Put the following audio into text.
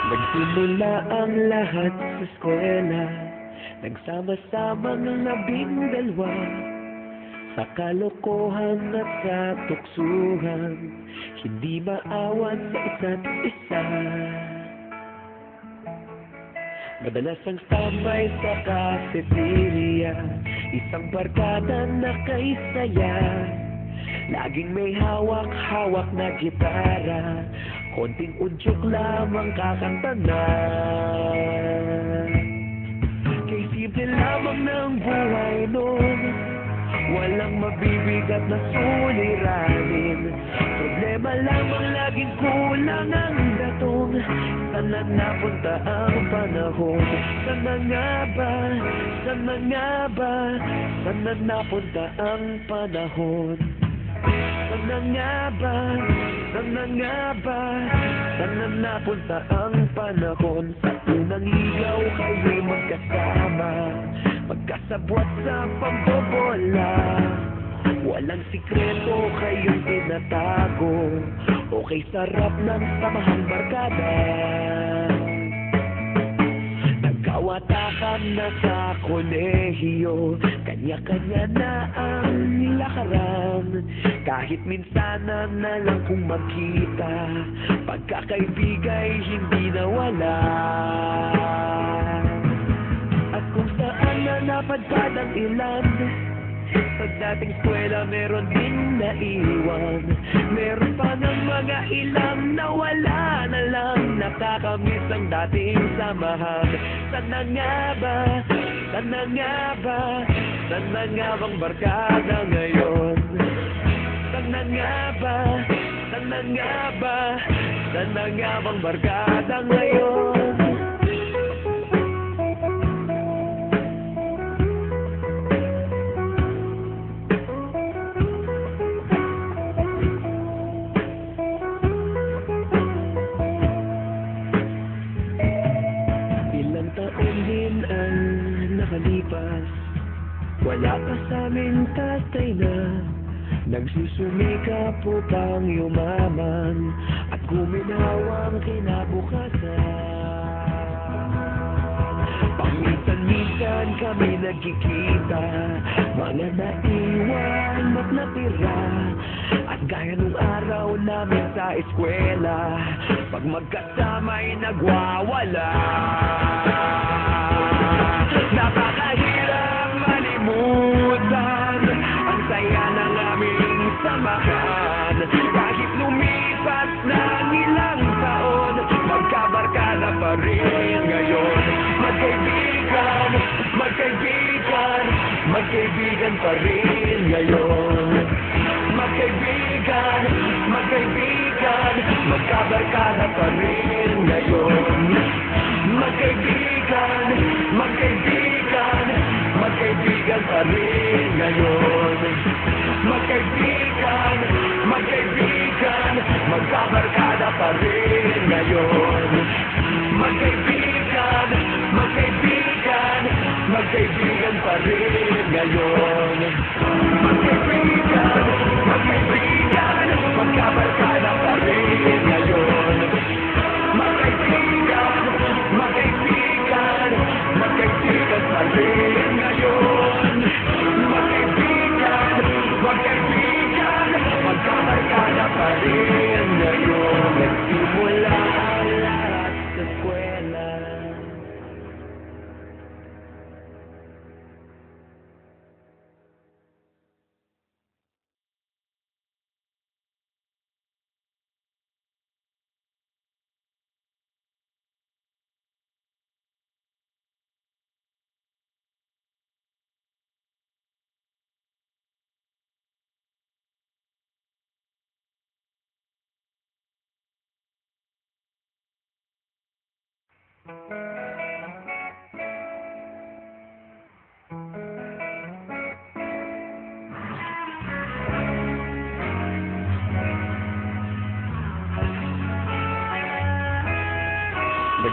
Nagsimula ang lahat sa eskwela, nagsama-samang 12 sa kalokohan at sa tuksuhan, hindi maawat sa isa't isa. Madalas ang tambay sa cafeteria, isang barkada na kay saya. Laging may hawak-hawak na gitara, konting udyok lamang kakanta na. Kay simple lamang ng buhay nun, walang mabibigat na suliranin. Problema lamang laging kulang ang gatong. Sana napunta ang panahon? Sana nga ba? Sana nga ba? Sana napunta ang panahon? Sana nga ba? Sana nga ba? Sana napunta ang panahon? Sa unang ligaw kayo'y magkasama, magkasabwat sa pambobola. Walang sikreto kayong tinatago, okay sarap ng samahang barkada. Nagkawatakan na sa kolehiyo, kanya-kanya na ang lakaran. Kahit minsanan na lang kung magkita, pagkakaibigay hindi nawala. At kung saan na napadpad ang ilan, sa dating eskwela meron din naiwan. Meron pa ng mga ilang nawala na lang, nakakamiss ang dating samahan. Sana nga ba? Sana nga ba? Sana nga bang barkada ngayon? Sana nga ba? Sana nga ba? Sana nga bang barkada ngayon? Ilang taon din ang nakalipas, wala pa sa aming tatay na nagsusumikap upang yumaman at guminawa ang kinabukasan. Paminsan-minsan kami nagkikita, mga naiwan at natira. At gaya nung araw namin sa eskwela, pag magkasama'y nagwawala. Napakahirap malimutan ang saya ng aming samahan. Kahit lumipas ng ilang taon, magkabarkada pa rin ngayon. Magkaibigan, magkaibigan, magkaibigan pa rin ngayon. Magkaibigan, magkaibigan, magkabarkada pa rin ngayon. Magkaibigan, magkaibigan, magkaibigan pa rin ngayon. Magkaibigan, magkaibigan, magkabarkada pa rin ngayon. Magkaibigan, magkaibigan, magkaibigan pa rin ngayon. Magkaibigan, magkaibigan, magkabarkada pa rin ngayon. Magkaibigan, magkaibigan, magkaibigan pa rin ngayon. Magkaibigan, magkaibigan, magkabarkada pa rin ngayon. Nagsimula ang lahat sa eskwela.